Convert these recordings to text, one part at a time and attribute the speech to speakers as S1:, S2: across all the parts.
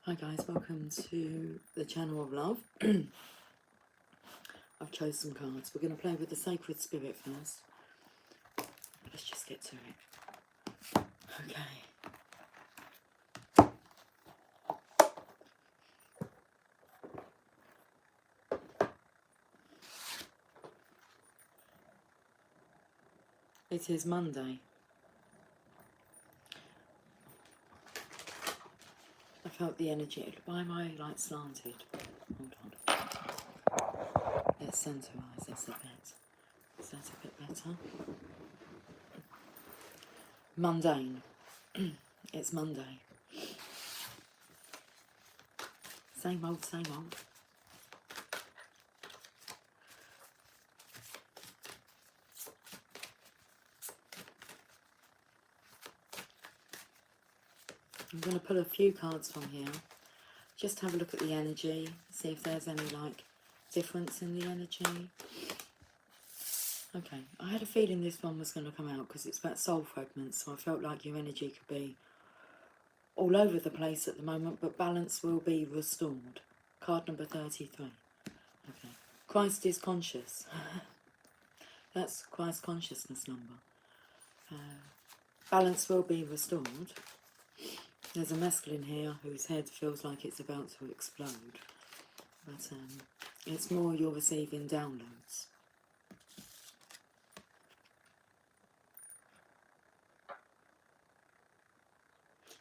S1: Hi guys, welcome to the channel of love. I've chose some cards. We're going to play with the Sacred Spirit first. Let's just get to it. Okay. It is Monday. I felt the energy. Why am I like slanted? Hold on. Let's centerize this a bit. Is that a bit better? Mundane. It's Monday. Same old, same old. I'm going to pull a few cards from here. Just have a look at the energy. See if there's any like difference in the energy. Okay, I had a feeling this one was going to come out because it's about soul fragments, so I felt like your energy could be all over the place at the moment, but balance will be restored. Card number 33. Okay. Christ is conscious. That's Christ consciousness number. Balance will be restored. There's a masculine here whose head feels like it's about to explode, but it's more you're receiving downloads.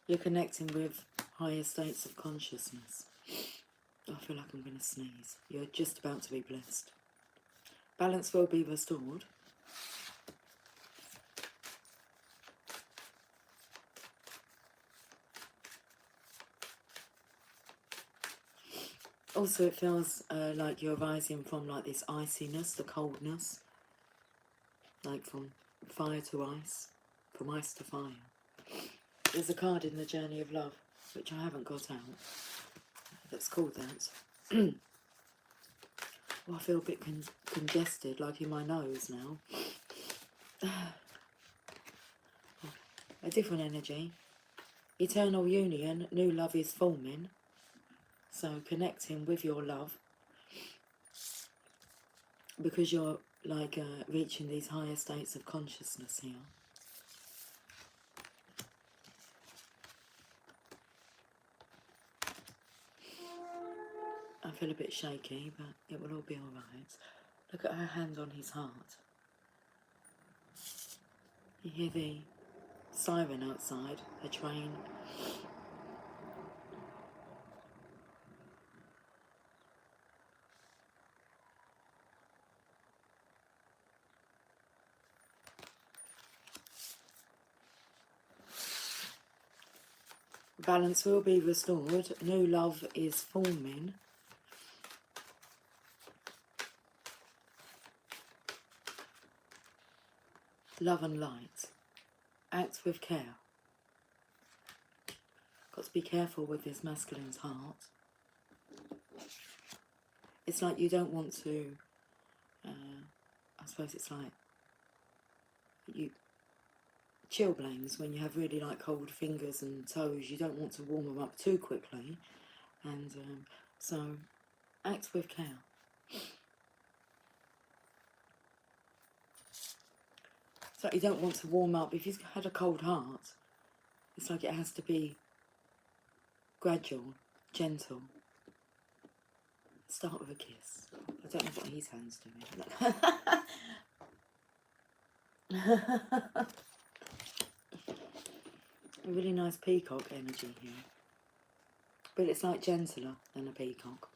S1: You're connecting with higher states of consciousness. I feel like I'm going to sneeze. You're just about to be blessed. Balance will be restored. Also, it feels like you're rising from like this iciness, the coldness, like from fire to ice, from ice to fire. There's a card in the Journey of Love, which I haven't got out, that's called that. Oh, I feel a bit congested, like in my nose now. A different energy. Eternal union, new love is forming. So connecting with your love, because you're like reaching these higher states of consciousness here. I feel a bit shaky, but it will all be alright. Look at her hand on his heart. You hear the siren outside, a train. Balance will be restored. New love is forming. Love and light. Act with care. Got to be careful with this masculine's heart. It's like you don't want to, I suppose it's like, you chilblains when you have really like cold fingers and toes. You don't want to warm them up too quickly. And so act with care. It's like you don't want to warm up. If you've had a cold heart, it's like it has to be gradual, gentle. Start with a kiss. I don't know what his hand's doing. A really nice peacock energy here. But it's like gentler than a peacock.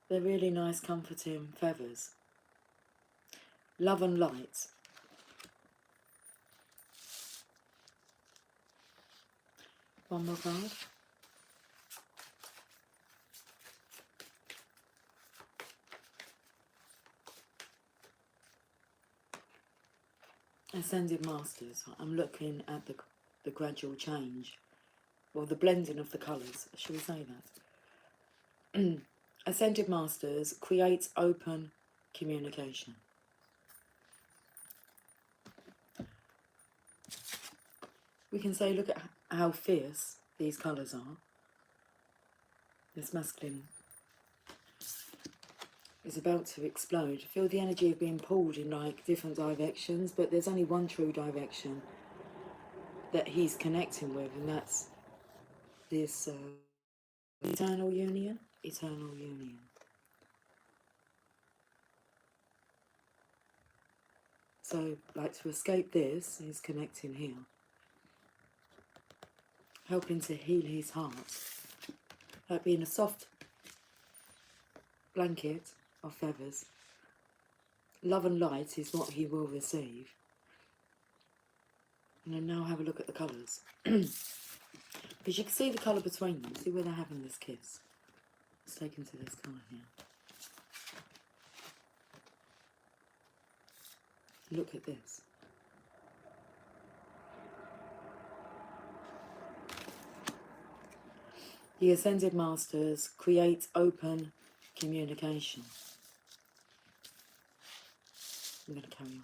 S1: They're really nice comforting feathers. Love and light. One more card. Ascended Masters. I'm looking at the gradual change. Well, the blending of the colours. Shall we say that? Ascended Masters creates open communication. we can say, look at how fierce these colours are. This masculine is about to explode. Feel the energy of being pulled in like different directions, but there's only one true direction that he's connecting with, and that's this eternal union. Eternal union. So, like, to escape this, he's connecting here, helping to heal his heart, like being a soft blanket of feathers. Love and light is what he will receive. And then now have a look at the colours. Because you can see the colour between them. See where they're having this kiss. Let's take into this colour here. Look at this. The Ascended Masters create open communication. I'm going to carry on.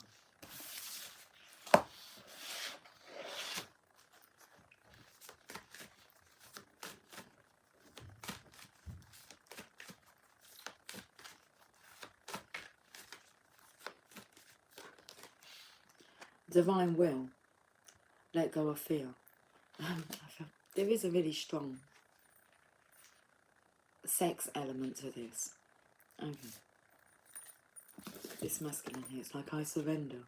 S1: Divine will. Let go of fear. There is a really strong sex element to this. Okay. This masculine here, it's like I surrender.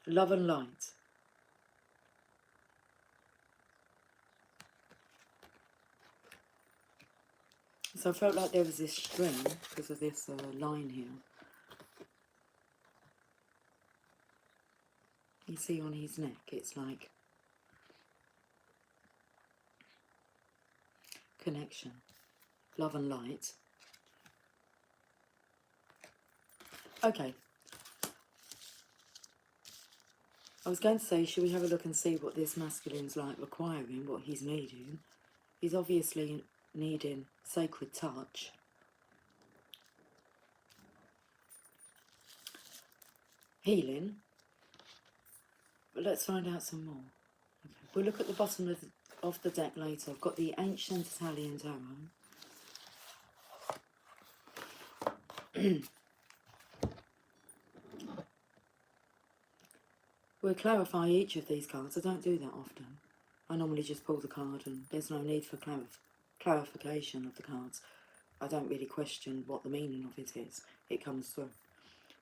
S1: Love and light. So I felt like there was this string because of this line here. You see on his neck, it's like connection, love and light. Okay. I was going to say, should we have a look and see what this masculine's like requiring, what he's needing? He's obviously needing sacred touch. Healing. But let's find out some more. Okay. We'll look at the bottom of the deck later. I've got the Ancient Italian Tarot. We'll clarify each of these cards. I don't do that often. I normally just pull the card and there's no need for clarification of the cards. I don't really question what the meaning of it is. It comes through.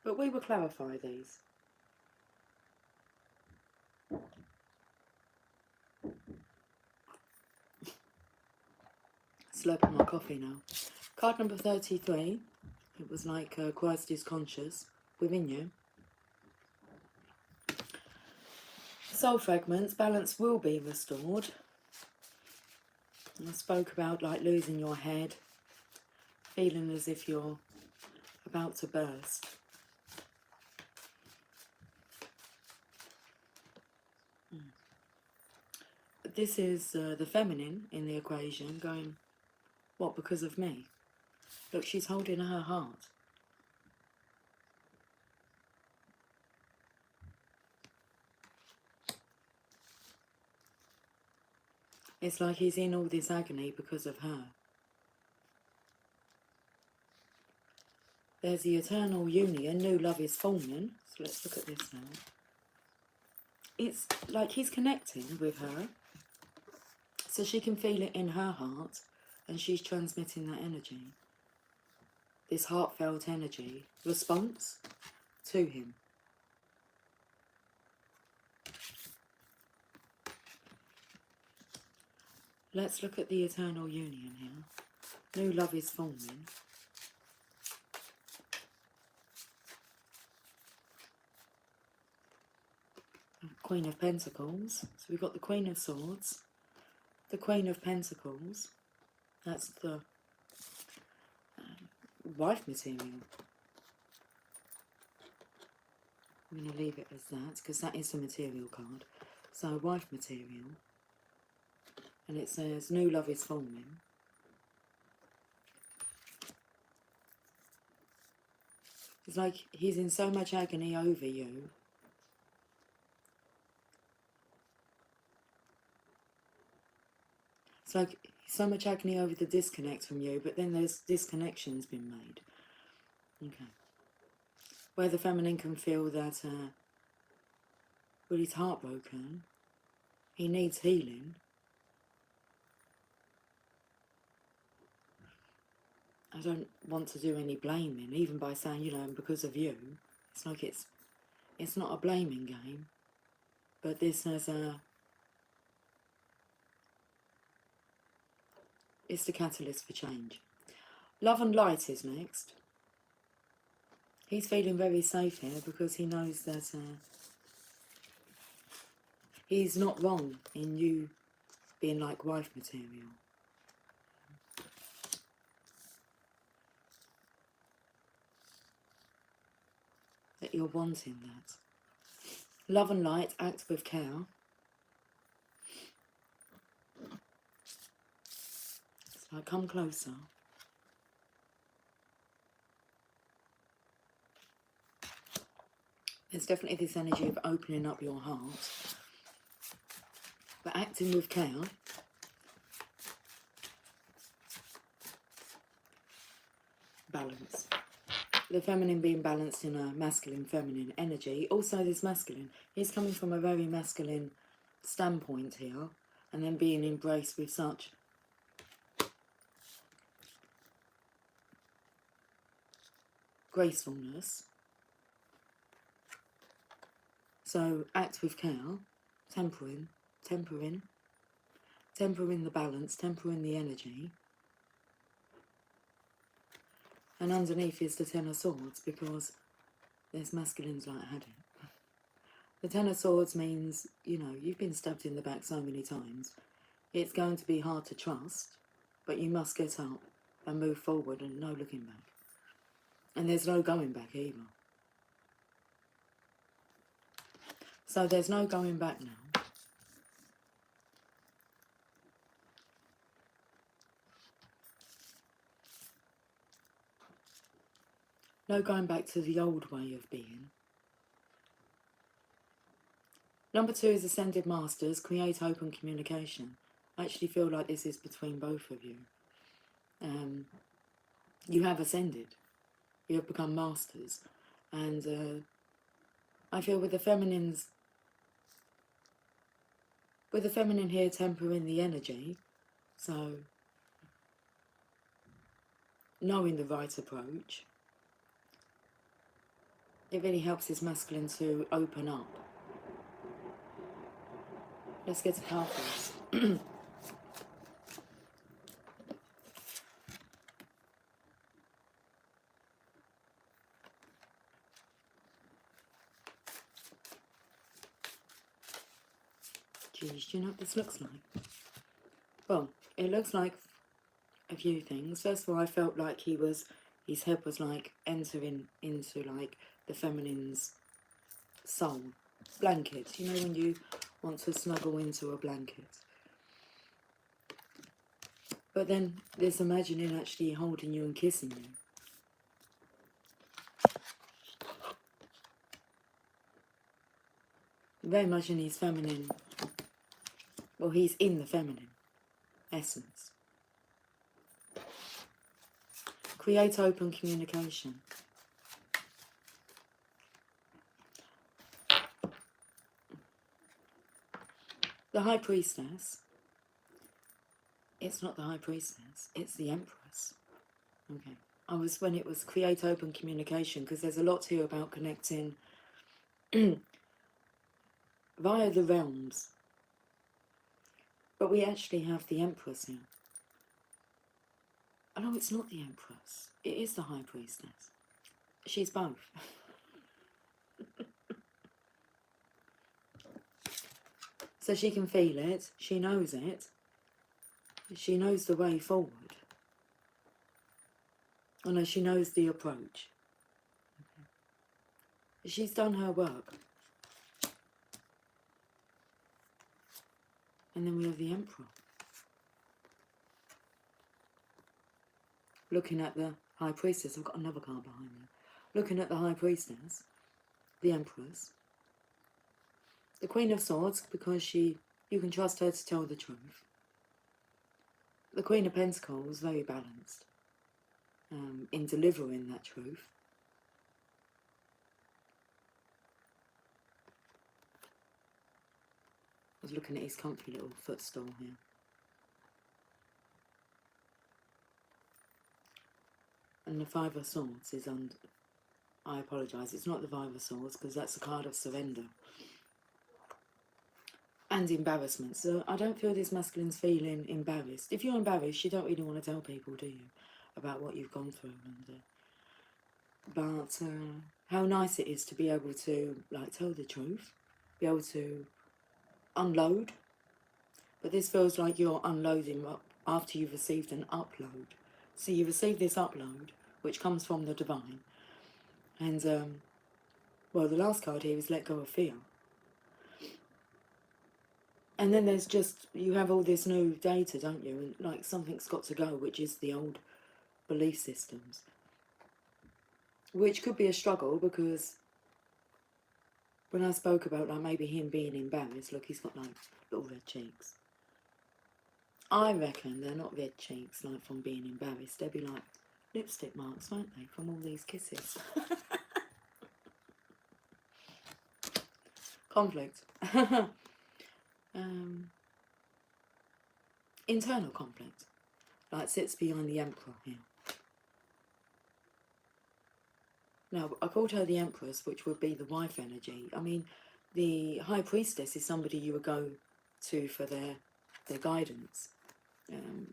S1: But we will clarify these. Slurping my coffee now. Card number 33. It was like Christ is conscious within you. Soul fragments. Balance will be restored. I spoke about like losing your head. Feeling as if you're about to burst. This is the feminine in the equation going, what, because of me? Look, she's holding her heart. It's like he's in all this agony because of her. There's the eternal union, new love is forming. So let's look at this now. It's like he's connecting with her. So she can feel it in her heart. And she's transmitting that energy. This heartfelt energy. Response to him. Let's look at the eternal union here. New love is forming. Queen of Pentacles. So we've got the Queen of Swords. The Queen of Pentacles. That's the wife material. I'm going to leave it as that because that is the material card. So wife material. And it says new love is forming. It's like he's in so much agony over you. It's like so much agony over the disconnect from you, but then there's disconnections been made. Okay. Where the feminine can feel that, well, he's heartbroken, he needs healing. I don't want to do any blaming, even by saying, you know, because of you. It's like it's not a blaming game, but this has it's the catalyst for change. Love and Light is next. He's feeling very safe here because he knows that he's not wrong in you being like wife material. That you're wanting that. Love and Light, act with care. So come closer. There's definitely this energy of opening up your heart. But acting with care. Balance. The feminine being balanced in a masculine feminine energy. Also this masculine, he's coming from a very masculine standpoint here, and then being embraced with such gracefulness. So act with care, tempering the balance, tempering the energy. And underneath is the Ten of Swords, because there's masculines light-headed. The Ten of Swords means, you know, you've been stabbed in the back so many times. It's going to be hard to trust, but you must get up and move forward and no looking back. And there's no going back either. So there's no going back now. No going back to the old way of being. Number 2 is Ascended Masters, create open communication. I actually feel like this is between both of you. You have ascended. You have become masters. And I feel with the feminine here tempering the energy, so knowing the right approach, it really helps this masculine to open up. Let's get to card first. Geez, do you know what this looks like? Well, it looks like a few things. First of all, I felt like his head was like entering into like the feminine's soul. Blanket, you know when you want to snuggle into a blanket. But then there's imagining actually holding you and kissing you. Very much in his feminine, well, he's in the feminine essence. Create open communication. The High Priestess, it's not the High Priestess, it's the Empress. Okay. When it was create open communication, because there's a lot here about connecting via the realms. But we actually have the Empress here. Oh no, it's not the Empress. It is the High Priestess. She's both. So she can feel it, she knows it, she knows the way forward. Oh no, she knows the approach. Okay. She's done her work. And then we have the Emperor. Looking at the High Priestess, I've got another card behind me. Looking at the High Priestess, the Empress, the Queen of Swords, because you can trust her to tell the truth. The Queen of Pentacles, very balanced in delivering that truth. I was looking at his comfy little footstool here. And the Five of Swords is under... I apologise, it's not the Five of Swords because that's a card of surrender. And embarrassment. So I don't feel this masculine's feeling embarrassed. If you're embarrassed, you don't really want to tell people, do you? About what you've gone through. But how nice it is to be able to like tell the truth. Be able to unload. But this feels like you're unloading after you've received an upload. So you receive this upload, which comes from the divine. And, well, the last card here is let go of fear. And then there's just, you have all this new data, don't you? And like something's got to go, which is the old belief systems. Which could be a struggle because when I spoke about like maybe him being embarrassed, look, he's got like little red cheeks. I reckon they're not red cheeks like from being embarrassed. They'd be like lipstick marks, won't they, from all these kisses. Conflict. Internal conflict, like sits behind the Emperor here. Now, I called her the Empress, which would be the wife energy. I mean, the High Priestess is somebody you would go to for their guidance,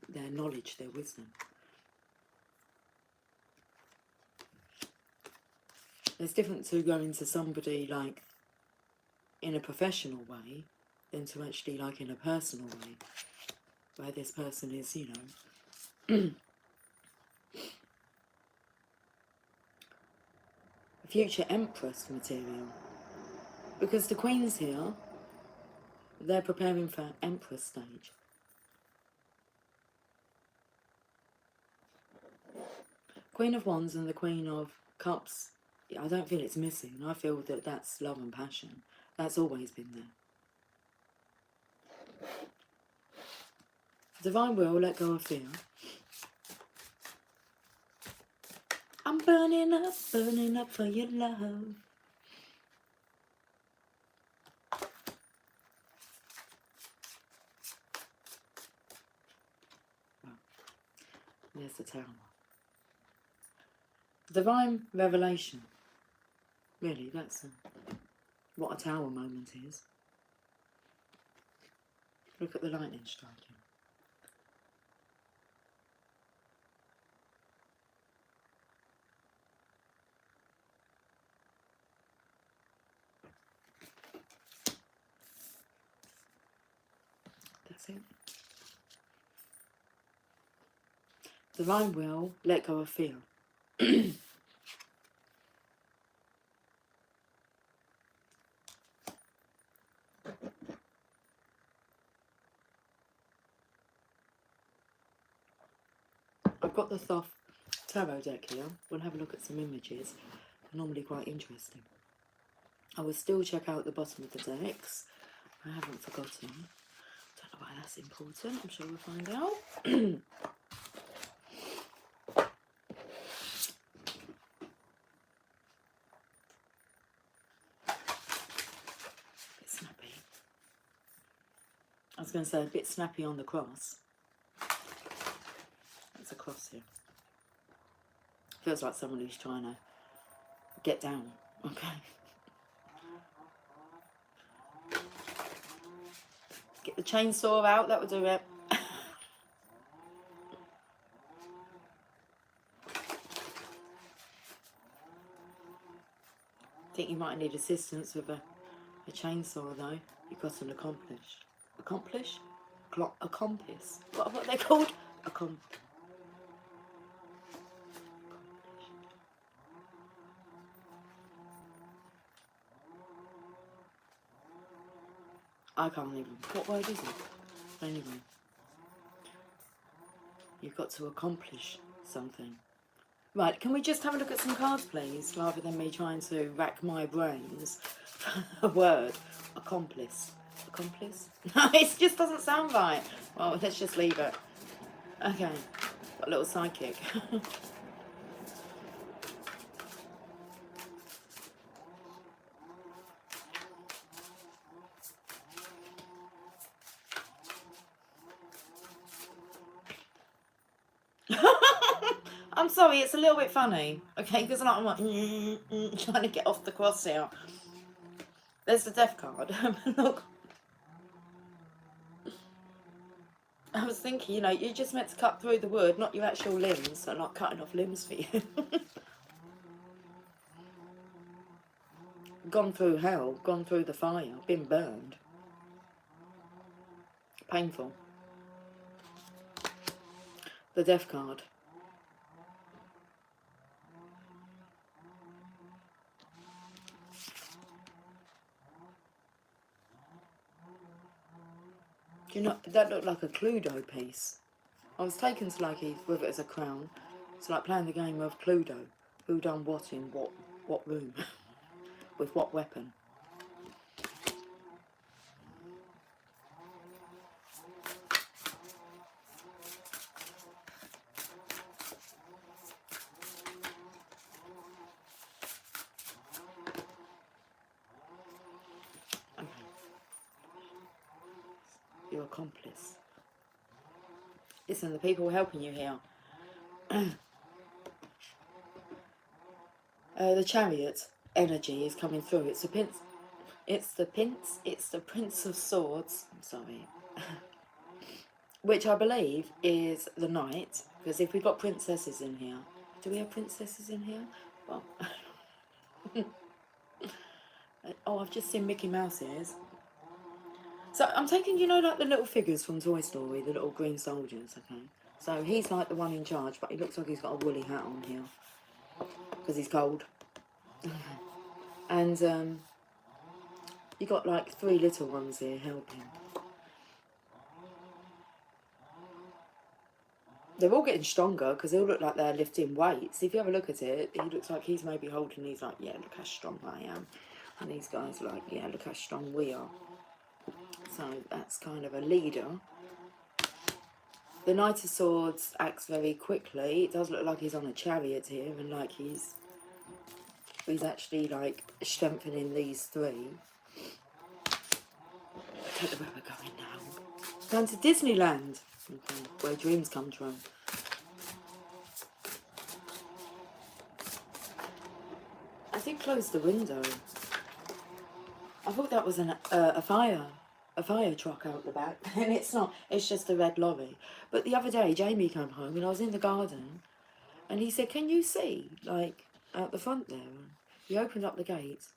S1: their knowledge, their wisdom. There's different to going to somebody like in a professional way than to actually like in a personal way, where this person is, you know, future Empress material. Because the Queen's here, they're preparing for Empress stage. Queen of Wands and the Queen of Cups, I don't feel it's missing. I feel that that's love and passion. That's always been there. Divine will, let go of fear. I'm burning up for your love. Well, there's the Tower. Divine revelation. Really, that's what a Tower moment is. Look at the lightning striking. That's it. Divine will, let go of fear. I've got the Thoth tarot deck here. We'll have a look at some images. They're normally quite interesting. I will still check out the bottom of the decks. I haven't forgotten. Don't know why that's important. I'm sure we'll find out. Bit snappy. I was going to say a bit snappy on the cross. That's a cross here. Feels like someone who's trying to get down. Okay. Get the chainsaw out, that would do it. I think you might need assistance with a chainsaw though. You've got an accomplish. Accomplish? A compass. What are they called? A compass. I can't even. What word is it? Anyway. You've got to accomplish something. Right, can we just have a look at some cards, please, rather than me trying to rack my brains for a word. Accomplice. Accomplice? No, it just doesn't sound right. Well, let's just leave it. Okay, got a little sidekick. I'm sorry, it's a little bit funny, okay? Because I'm like, trying to get off the cross here. There's the death card. Look, I was thinking, you know, you're just meant to cut through the wood, not your actual limbs. So I'm not cutting off limbs for you. Gone through hell, gone through the fire, been burned. Painful. The death card. Do you know, that looked like a Cluedo piece. I was taken to like with it as a crown. It's like playing the game of Cluedo. Who done what in what room? With what weapon? Okay. Your accomplice. Listen, the people helping you here. The chariot energy is coming through. It's the prince. It's the Prince of Swords. I'm sorry. Which I believe is the knight. Because if we've got princesses in here, do we have princesses in here? Well, oh, I've just seen Mickey Mouse ears. So I'm taking, you know, like the little figures from Toy Story, the little green soldiers. Okay. So he's like the one in charge, but he looks like he's got a woolly hat on here because he's cold. And you got like 3 little ones here helping. They're all getting stronger because they all look like they're lifting weights. If you have a look at it, he looks like he's maybe holding, he's like, yeah, look how strong I am. And these guys are like, yeah, look how strong we are. So that's kind of a leader. The Knight of Swords acts very quickly. It does look like he's on a chariot here and like he's actually like strengthening these 3. I don't know where we're going now. Going to Disneyland. Okay, where dreams come true. I did close the window. I thought that was a fire truck out the back, and it's not. It's just a red lorry. But the other day, Jamie came home, and I was in the garden, and he said, "Can you see, like, out the front there?" And he opened up the gates,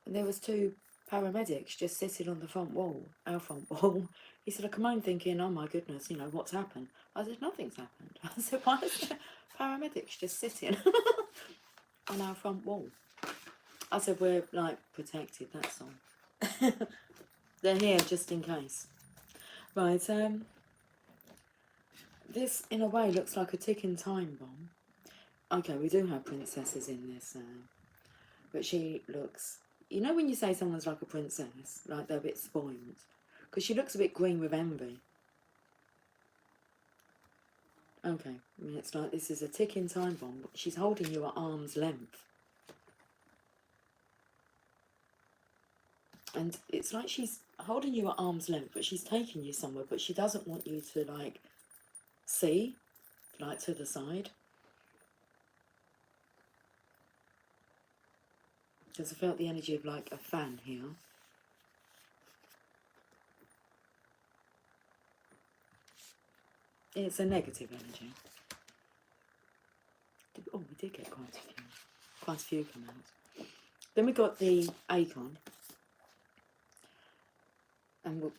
S1: and there was 2 paramedics just sitting on the front wall, our front wall. He said, "I come home thinking, oh my goodness, you know, what's happened?" I said, "Nothing's happened." I said, "Why is there paramedics just sitting on our front wall?" I said, "We're, like, protected, that's all." They're here just in case. Right, this in a way looks like a ticking time bomb. Okay, we do have princesses in this, but she looks, you know when you say someone's like a princess, like they're a bit spoiled? Because she looks a bit green with envy. Okay, I mean, it's like this is a ticking time bomb. She's holding you at arm's length. And it's like she's holding you at arm's length, but she's taking you somewhere, but she doesn't want you to, like, see, like, to the side. Because I felt the energy of, like, a fan here. It's a negative energy. Oh, we did get quite a few come out. Then we got the Acorn. And we've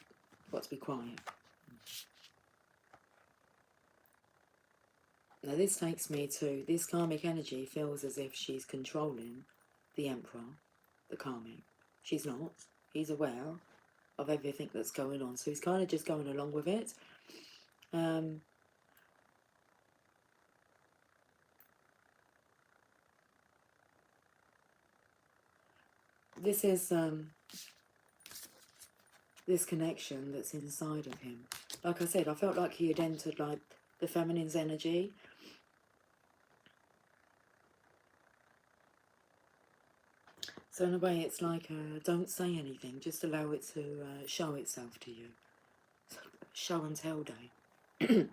S1: got to be quiet. Now this takes me to, this karmic energy feels as if she's controlling the Emperor, the karmic. She's not. He's aware of everything that's going on. So he's kind of just going along with it. This is this connection that's inside of him. Like I said, I felt like he had entered like the feminine's energy. So in a way it's like, don't say anything, just allow it to show itself to you. Show and tell day.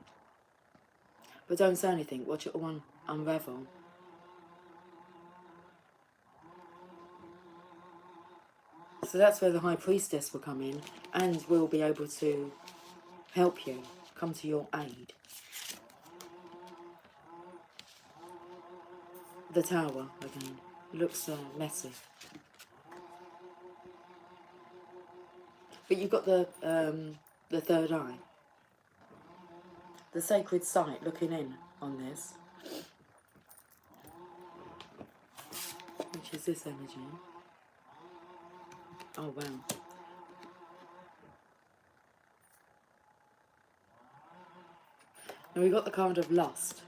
S1: But don't say anything, watch it all unravel. So that's where the High Priestess will come in and will be able to help you, come to your aid. The Tower, again, looks messy. But you've got the third eye. The sacred sight looking in on this. Which is this energy. Oh, wow. Now we've got the card of lust.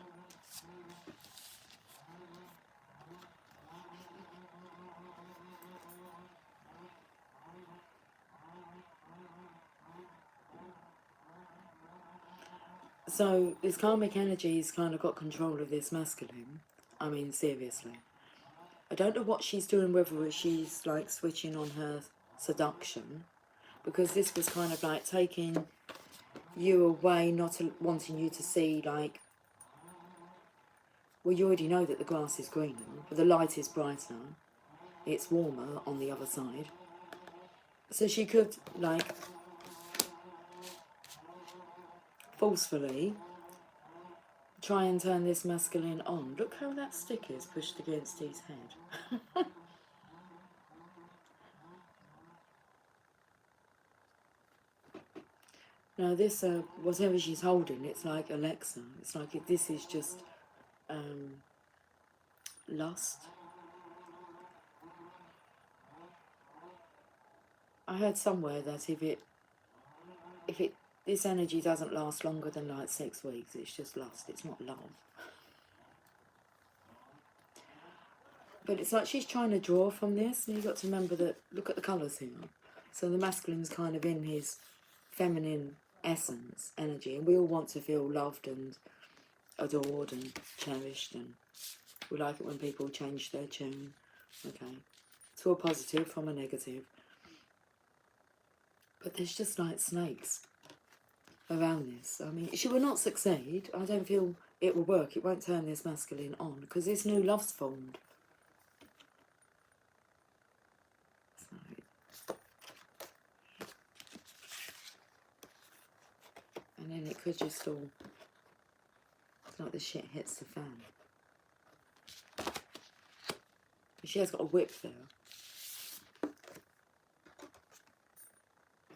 S1: So this karmic energy's kind of got control of this masculine. I mean, seriously. I don't know what she's doing, whether she's like switching on her seduction, because this was kind of like taking you away, not wanting you to see, like, well, you already know that the grass is greener, but the light is brighter, it's warmer on the other side. So she could, like, forcefully try and turn this masculine on. Look how that stick is pushed against his head. Now this, whatever she's holding, it's like Alexa. It's like this is just lust. I heard somewhere that if this energy doesn't last longer than like 6 weeks, it's just lust. It's not love. But it's like she's trying to draw from this, and you've got to remember that, look at the colours here. So the masculine's kind of in his feminine essence, energy, and we all want to feel loved and adored and cherished, and we like it when people change their tune, okay, to a positive from a negative. But there's just like snakes around this. I mean, she will not succeed. I don't feel it will work. It won't turn this masculine on, because this new love's formed. And then it could just all, it's like the shit hits the fan. She has got a whip there.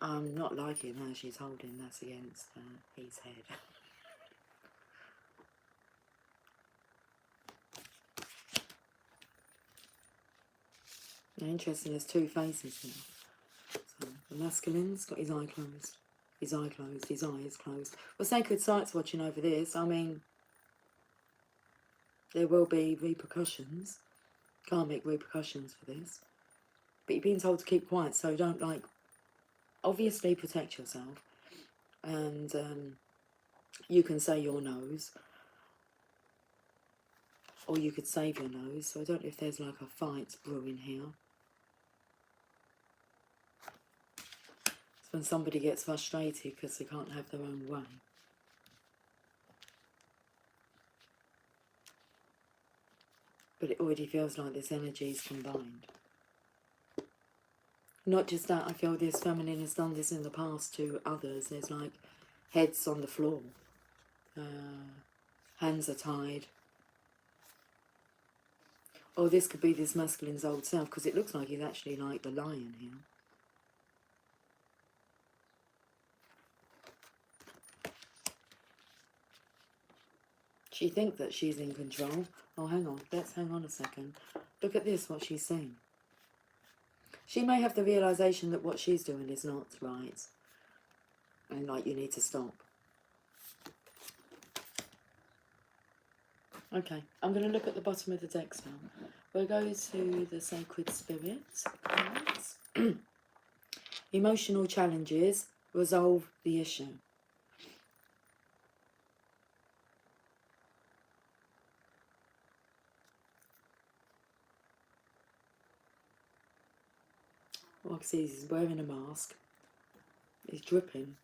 S1: I'm not liking how she's holding that against his head. Now, interesting, there's two faces here. So the masculine's got his eye closed. His eye closed, his eye is closed. Well, Sacred Sight's watching over this. I mean, there will be repercussions, karmic repercussions for this. But you're being told to keep quiet, so don't, like, obviously protect yourself. And you can say your nose, or you could save your nose. So I don't know if there's like a fight brewing here. It's when somebody gets frustrated because they can't have their own way. But it already feels like this energy is combined. Not just that, I feel this feminine has done this in the past to others. There's like heads on the floor. Hands are tied. Or this could be this masculine's old self, because it looks like he's actually like the lion here. She thinks that she's in control. Oh, hang on. Let's hang on a second. Look at this, what she's saying. She may have the realisation that what she's doing is not right. And, like, you need to stop. Okay, I'm going to look at the bottom of the deck now. We'll go to the Sacred Spirit cards. Emotional challenges, resolve the issue. All I can see is he's wearing a mask. He's dripping.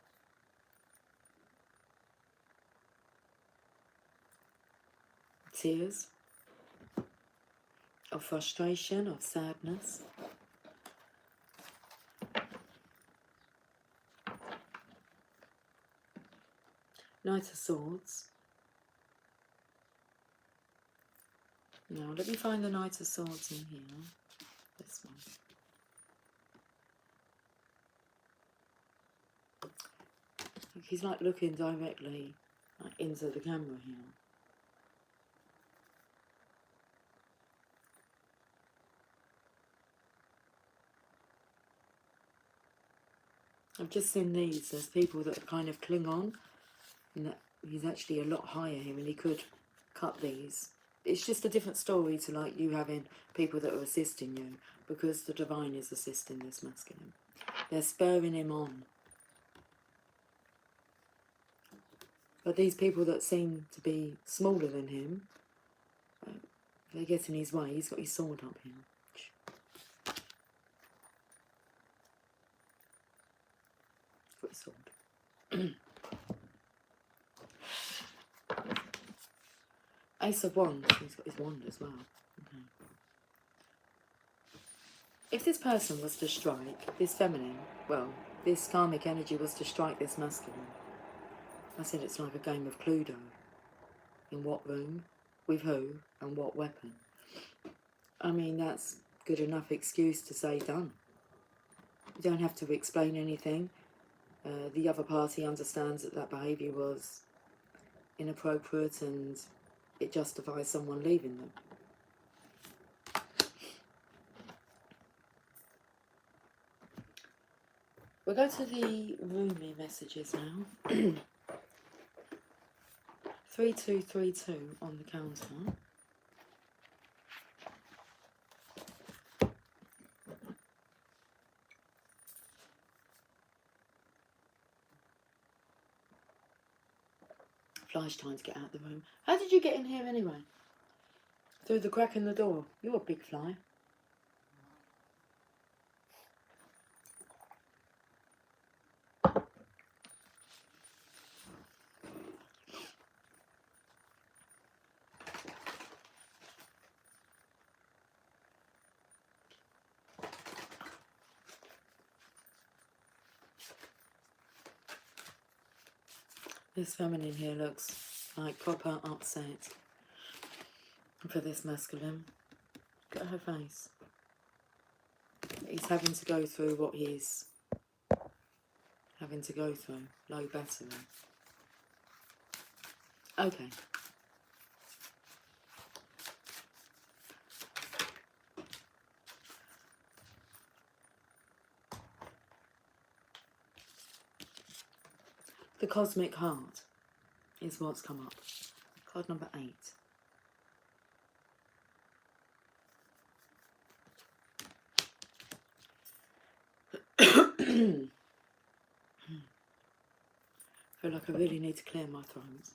S1: Tears of frustration, of sadness. Knight of Swords. Now, let me find the Knight of Swords in here. This one. He's like looking directly into the camera here. I've just seen these. There's people that kind of cling on, and that he's actually a lot higher here, and he could cut these. It's just a different story to like you having people that are assisting you, because the divine is assisting this masculine. They're spurring him on. But these people that seem to be smaller than him, they get in his way. He's got his sword up here. Got his sword. Ace of Wands. He's got his wand as well. Okay. If this person was to strike this feminine, well, this karmic energy was to strike this masculine, I said it's like a game of Cluedo. In what room, with who, and what weapon. I mean, that's good enough excuse to say done. You don't have to explain anything. The other party understands that that behaviour was inappropriate and it justifies someone leaving them. We'll go to the Rumi messages now. 3232 on the counter. Fly's trying to get out of the room. How did you get in here anyway? Through the crack in the door. You're a big fly. This feminine here looks like proper upset for this masculine. Look at her face. He's having to go through what he's having to go through. Low battery. Okay. The Cosmic Heart is what's come up. Card number 8. I feel like I really need to clear my throat.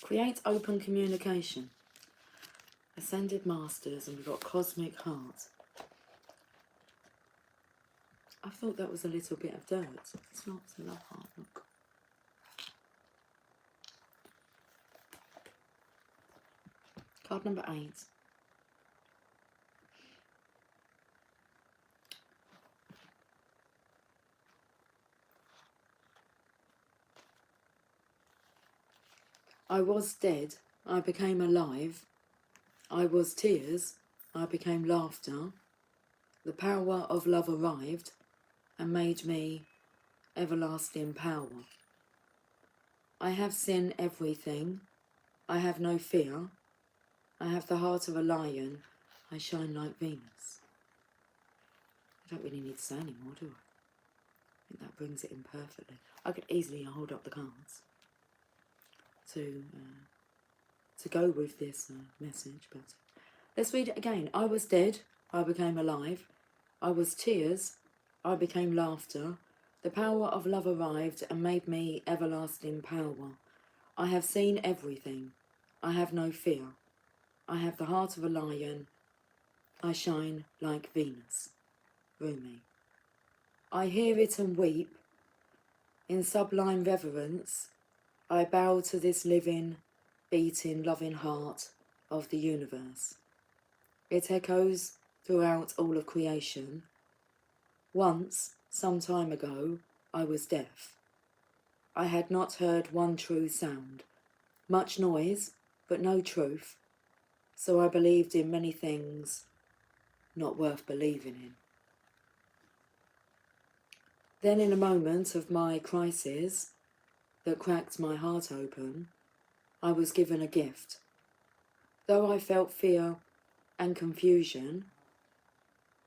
S1: Create open communication. Ascended Masters, and we've got Cosmic Heart. I thought that was a little bit of dirt. It's not, it's a love heart, look. Card number 8. I was dead, I became alive. I was tears, I became laughter. The power of love arrived and made me everlasting power. I have seen everything, I have no fear. I have the heart of a lion, I shine like Venus. I don't really need to say anymore, do I? I think that brings it in perfectly. I could easily hold up the cards to go with this message, but let's read it again. I was dead, I became alive. I was tears, I became laughter. The power of love arrived and made me everlasting power. I have seen everything. I have no fear. I have the heart of a lion. I shine like Venus. Rumi. I hear it and weep. In sublime reverence, I bow to this living, beating, loving heart of the universe. It echoes throughout all of creation. Once, some time ago, I was deaf. I had not heard one true sound. Much noise, but no truth. So I believed in many things not worth believing in. Then in a moment of my crisis that cracked my heart open, I was given a gift. Though I felt fear and confusion,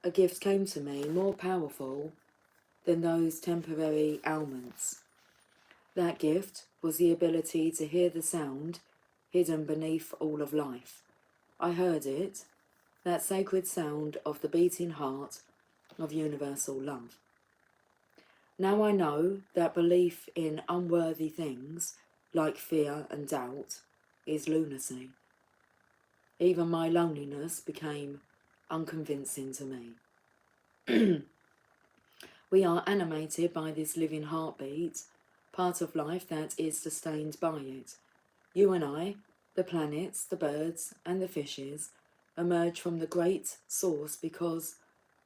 S1: a gift came to me more powerful than those temporary ailments. That gift was the ability to hear the sound hidden beneath all of life. I heard it, that sacred sound of the beating heart of universal love. Now I know that belief in unworthy things, like fear and doubt, is lunacy. Even my loneliness became unconvincing to me. We are animated by this living heartbeat, part of life that is sustained by it. You and I, the planets, the birds, and the fishes, emerge from the great source because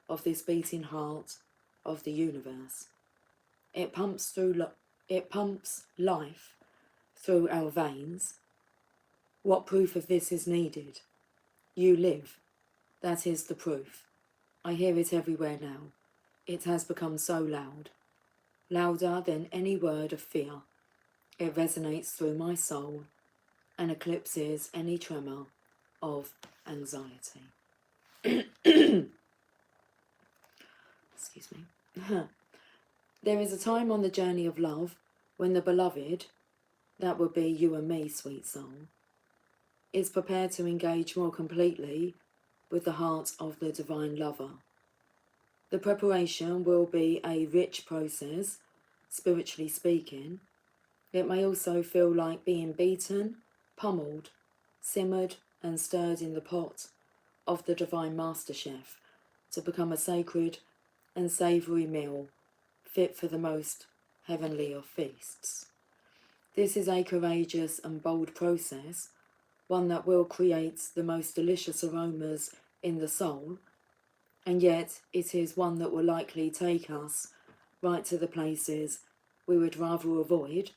S1: of this beating heart of the universe. It pumps life through our veins. What proof of this is needed? You live. That is the proof. I hear it everywhere now. It has become so loud, louder than any word of fear. It resonates through my soul and eclipses any tremor of anxiety. Excuse me. There is a time on the journey of love when the beloved, that would be you and me, sweet soul, is prepared to engage more completely with the heart of the divine lover. The preparation will be a rich process, spiritually speaking. It may also feel like being beaten, pummeled, simmered and stirred in the pot of the divine master chef to become a sacred and savoury meal fit for the most heavenly of feasts. This is a courageous and bold process, one that will create the most delicious aromas in the soul, and yet it is one that will likely take us right to the places we would rather avoid,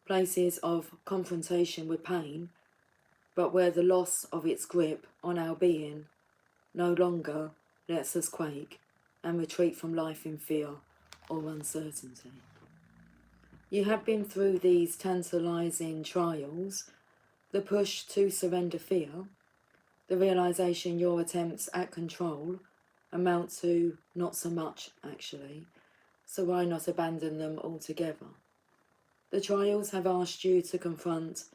S1: places of confrontation with pain, but where the loss of its grip on our being no longer lets us quake and retreat from life in fear or uncertainty. You have been through these tantalizing trials, the push to surrender fear, the realization your attempts at control amount to not so much, actually, so why not abandon them altogether? The trials have asked you to confront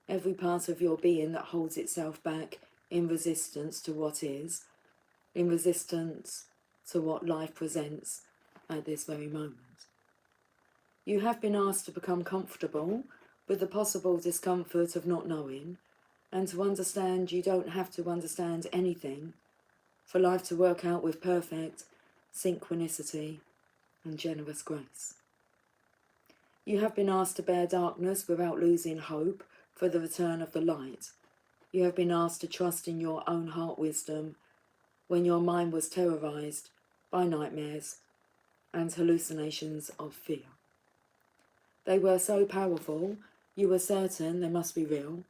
S1: every part of your being that holds itself back in resistance to what is, in resistance to what life presents at this very moment. You have been asked to become comfortable with the possible discomfort of not knowing, and to understand you don't have to understand anything for life to work out with perfect synchronicity and generous grace. You have been asked to bear darkness without losing hope for the return of the light. You have been asked to trust in your own heart wisdom when your mind was terrorized by nightmares and hallucinations of fear. They were so powerful, you were certain they must be real,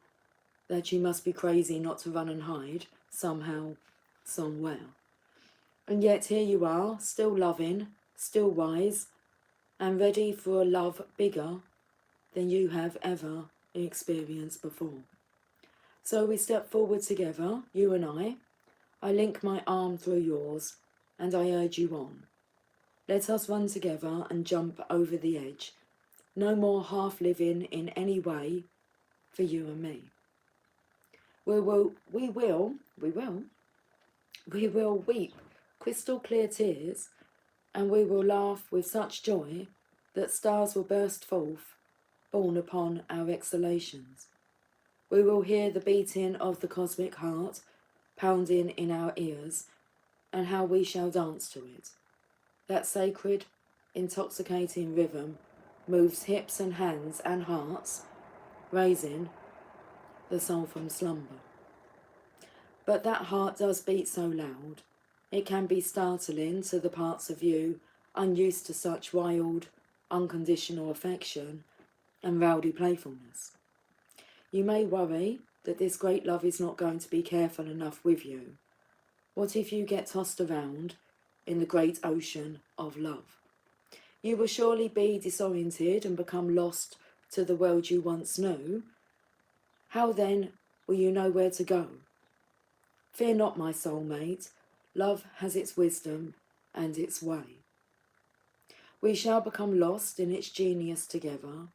S1: that you must be crazy not to run and hide, somehow, somewhere. And yet here you are, still loving, still wise, and ready for a love bigger than you have ever experienced before. So we step forward together, you and I. I link my arm through yours, and I urge you on. Let us run together and jump over the edge. No more half living in any way for you and me. We will weep crystal clear tears, and we will laugh with such joy that stars will burst forth borne upon our exhalations. We will hear the beating of the cosmic heart pounding in our ears, and how we shall dance to it. That sacred, intoxicating rhythm moves hips and hands and hearts, raising the soul from slumber. But that heart does beat so loud, it can be startling to the parts of you unused to such wild, unconditional affection and rowdy playfulness. You may worry that this great love is not going to be careful enough with you. What if you get tossed around in the great ocean of love? You will surely be disoriented and become lost to the world you once knew. How then will you know where to go? Fear not, my soulmate. Love has its wisdom and its way. We shall become lost in its genius together,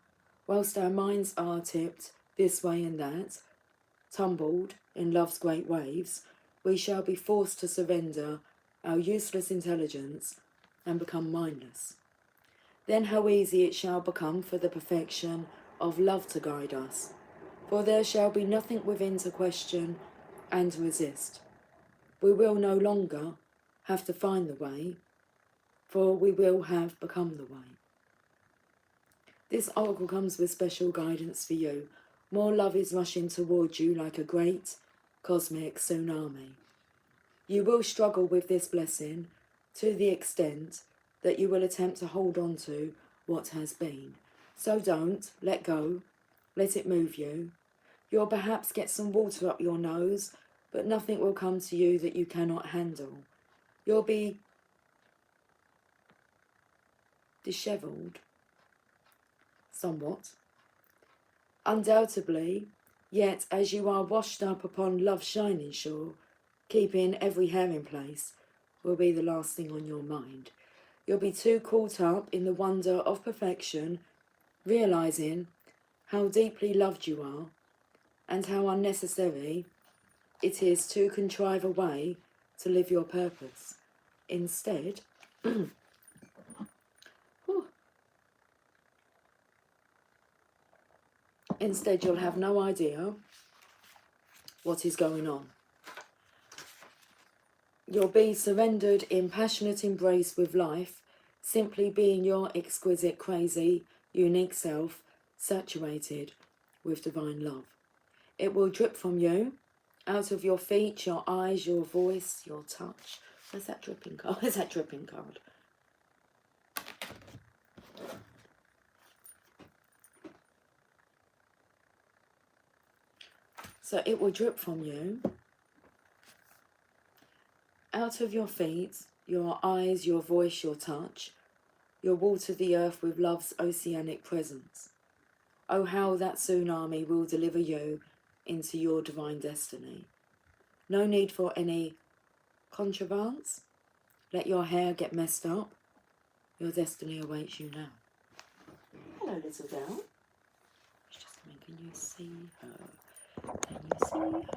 S1: whilst our minds are tipped this way and that, tumbled in love's great waves. We shall be forced to surrender our useless intelligence and become mindless. Then how easy it shall become for the perfection of love to guide us, for there shall be nothing within to question and resist. We will no longer have to find the way, for we will have become the way. This oracle comes with special guidance for you. More love is rushing towards you like a great cosmic tsunami. You will struggle with this blessing to the extent that you will attempt to hold on to what has been. So don't let go, let it move you. You'll perhaps get some water up your nose, but nothing will come to you that you cannot handle. You'll be dishevelled somewhat, undoubtedly, yet as you are washed up upon love's shining shore, keeping every hair in place will be the last thing on your mind. You'll be too caught up in the wonder of perfection, realising how deeply loved you are and how unnecessary it is to contrive a way to live your purpose. Instead, Instead, you'll have no idea what is going on. You'll be surrendered in passionate embrace with life, simply being your exquisite, crazy, unique self, saturated with divine love. It will drip from you, out of your feet, your eyes, your voice, your touch. Where's that dripping card? Where's that dripping card? So it will drip from you, out of your feet, your eyes, your voice, your touch. You'll water the earth with love's oceanic presence. Oh, how that tsunami will deliver you into your divine destiny. No need for any contrivance. Let your hair get messed up. Your destiny awaits you now. Hello, little Dell. She's just coming. Can you see her? Can you see her?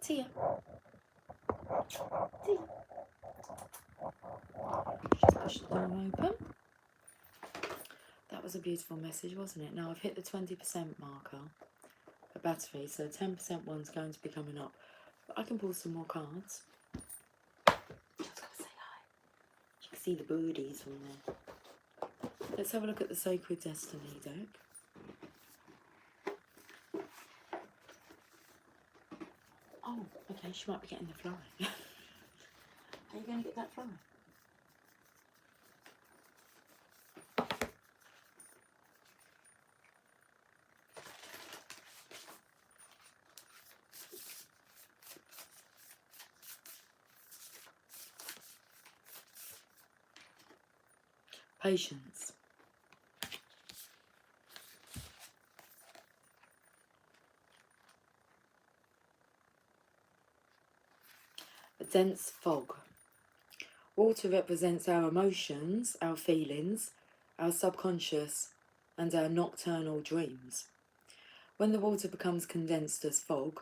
S1: Tia. Tia. Just push the door open. That was a beautiful message, wasn't it? Now I've hit the 20% marker for battery, so 10% one's going to be coming up. But I can pull some more cards. Just gotta say hi. You can see the birdies from there. Let's have a look at the Sacred Destiny deck. Oh, okay, she might be getting the fly. Are you going to get that fly? Patience. A dense fog. Water represents our emotions, our feelings, our subconscious, and our nocturnal dreams. When the water becomes condensed as fog,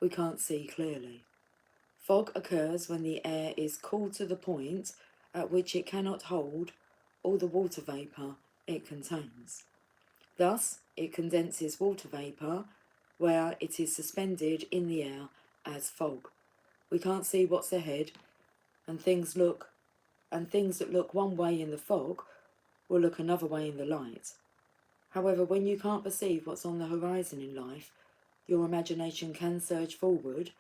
S1: we can't see clearly. Fog occurs when the air is cooled to the point at which it cannot hold all the water vapour it contains. Thus, it condenses water vapour where it is suspended in the air as fog. We can't see what's ahead, and things that look one way in the fog will look another way in the light. However, when you can't perceive what's on the horizon in life, your imagination can surge forward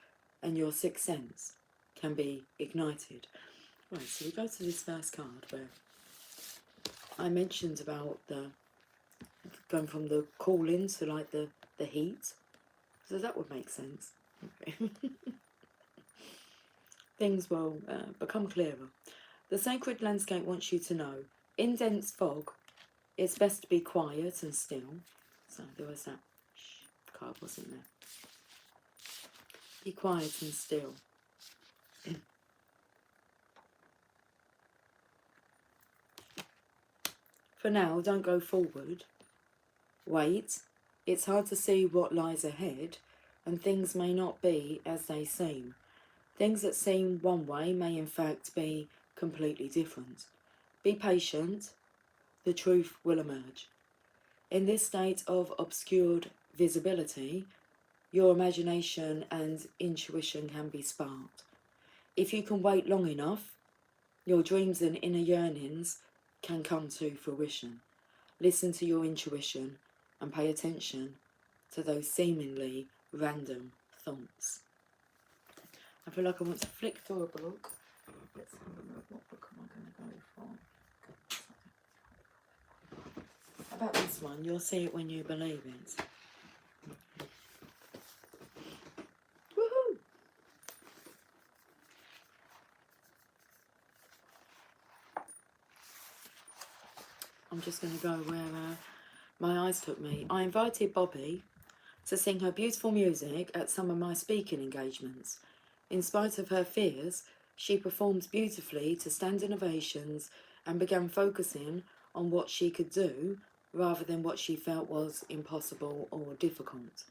S1: and your sixth sense can be ignited. Right, so we go to this first card where I mentioned about the going from the cooling to like the heat. So that would make sense. Okay. Things will become clearer. The sacred landscape wants you to know, in dense fog, it's best to be quiet and still. So there was that card, wasn't there? Be quiet and still. For now, don't go forward. Wait. It's hard to see what lies ahead, and things may not be as they seem. Things that seem one way may in fact be completely different. Be patient. The truth will emerge. In this state of obscured visibility, your imagination and intuition can be sparked. If you can wait long enough, your dreams and inner yearnings can come to fruition. Listen to your intuition and pay attention to those seemingly random thoughts. I feel like I want to flick through a book. Let's have a look. What book am I going to go for? How about this one? You'll see it when you believe it. Woohoo! I'm just going to go where my eyes took me. I invited Bobby to sing her beautiful music at some of my speaking engagements. In spite of her fears, she performed beautifully to standing ovations and began focusing on what she could do rather than what she felt was impossible or difficult.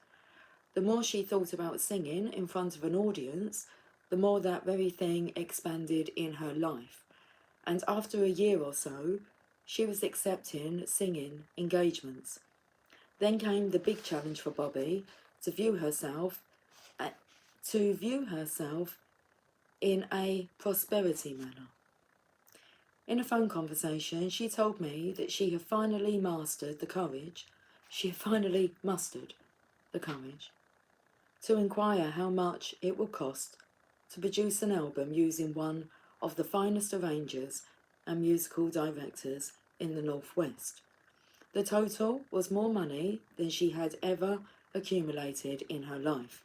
S1: The more she thought about singing in front of an audience, the more that very thing expanded in her life. And after a year or so, she was accepting singing engagements. Then came the big challenge for Bobby to view herself in a prosperity manner. In a phone conversation, she told me that she had finally mustered the courage to inquire how much it would cost to produce an album using one of the finest arrangers and musical directors in the Northwest. The total was more money than she had ever accumulated in her life.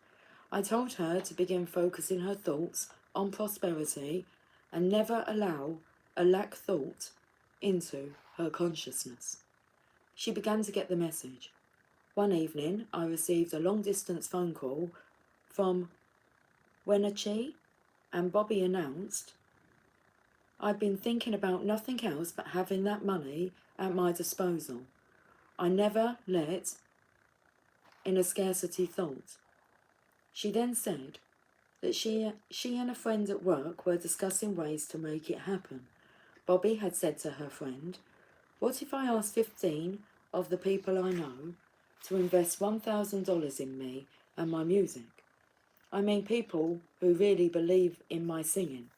S1: I told her to begin focusing her thoughts on prosperity and never allow a lack thought into her consciousness. She began to get the message. One evening, I received a long-distance phone call from Wenatchee, and Bobby announced, "I've been thinking about nothing else but having that money at my disposal. I never let in a scarcity thought." She then said that she and a friend at work were discussing ways to make it happen. Bobby had said to her friend, "What if I ask 15 of the people I know to invest $1,000 in me and my music? I mean people who really believe in my singing."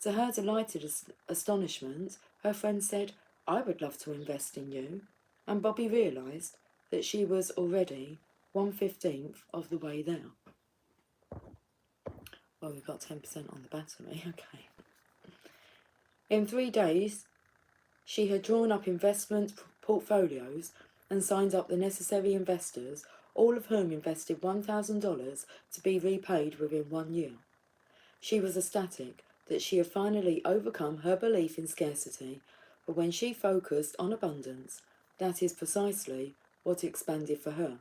S1: To her delighted astonishment, her friend said, "I would love to invest in you." And Bobby realised that she was already 1/15 of the way there. Well, we've got 10% on the battery, okay. In 3 days, she had drawn up investment portfolios and signed up the necessary investors, all of whom invested $1,000 to be repaid within 1 year. She was ecstatic that she had finally overcome her belief in scarcity, but when she focused on abundance, that is precisely what expanded for her.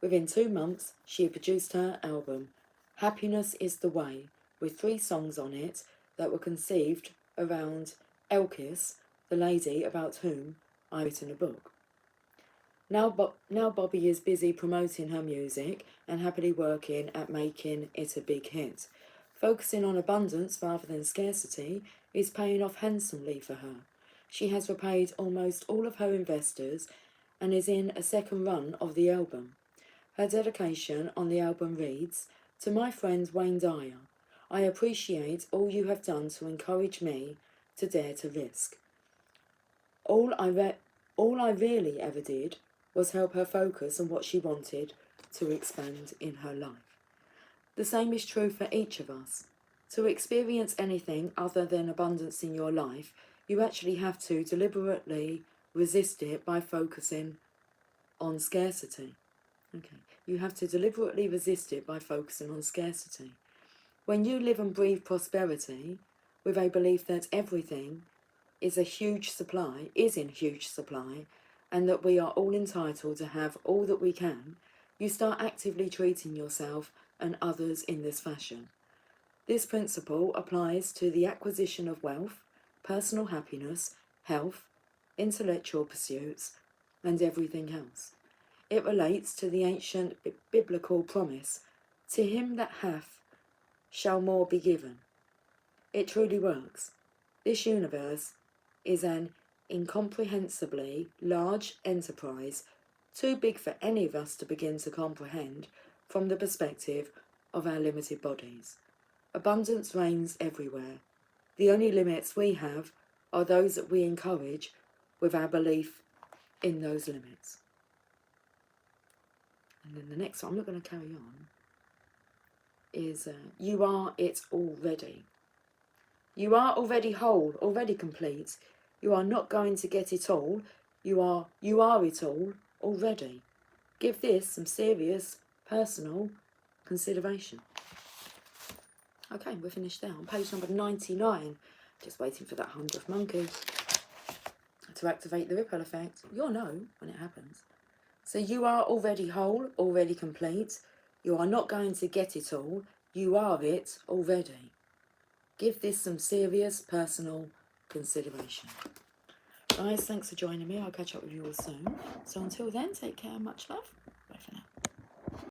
S1: Within 2 months, she had produced her album, Happiness is the Way, with 3 songs on it that were conceived around Elkis, the lady about whom I wrote in a book. Now Bobby is busy promoting her music and happily working at making it a big hit. Focusing on abundance rather than scarcity is paying off handsomely for her. She has repaid almost all of her investors and is in a second run of the album. Her dedication on the album reads, "To my friend Wayne Dyer, I appreciate all you have done to encourage me to dare to risk. All I really ever did was help her focus on what she wanted to expand in her life." The same is true for each of us. To experience anything other than abundance in your life, you actually have to deliberately resist it by focusing on scarcity. Okay, you have to deliberately resist it by focusing on scarcity. When you live and breathe prosperity with a belief that everything is in huge supply, and that we are all entitled to have all that we can, you start actively treating yourself and others in this fashion. This principle applies to the acquisition of wealth, personal happiness, health, intellectual pursuits, and everything else. It relates to the ancient biblical promise, "To him that hath shall more be given." It truly works. This universe is an incomprehensibly large enterprise, too big for any of us to begin to comprehend from the perspective of our limited bodies. Abundance reigns everywhere. The only limits we have are those that we encourage with our belief in those limits. And then the next one, I'm not going to carry on, is you are it already. You are already whole, already complete. You are not going to get it all. You are it all already. Give this some serious personal consideration. Okay, we're finished there on page number 99. Just waiting for that 100th monkey to activate the ripple effect. You'll know when it happens. So you are already whole, already complete. You are not going to get it all. You are it already. Give this some serious personal consideration. Guys, thanks for joining me. I'll catch up with you all soon. So until then, take care. Much love.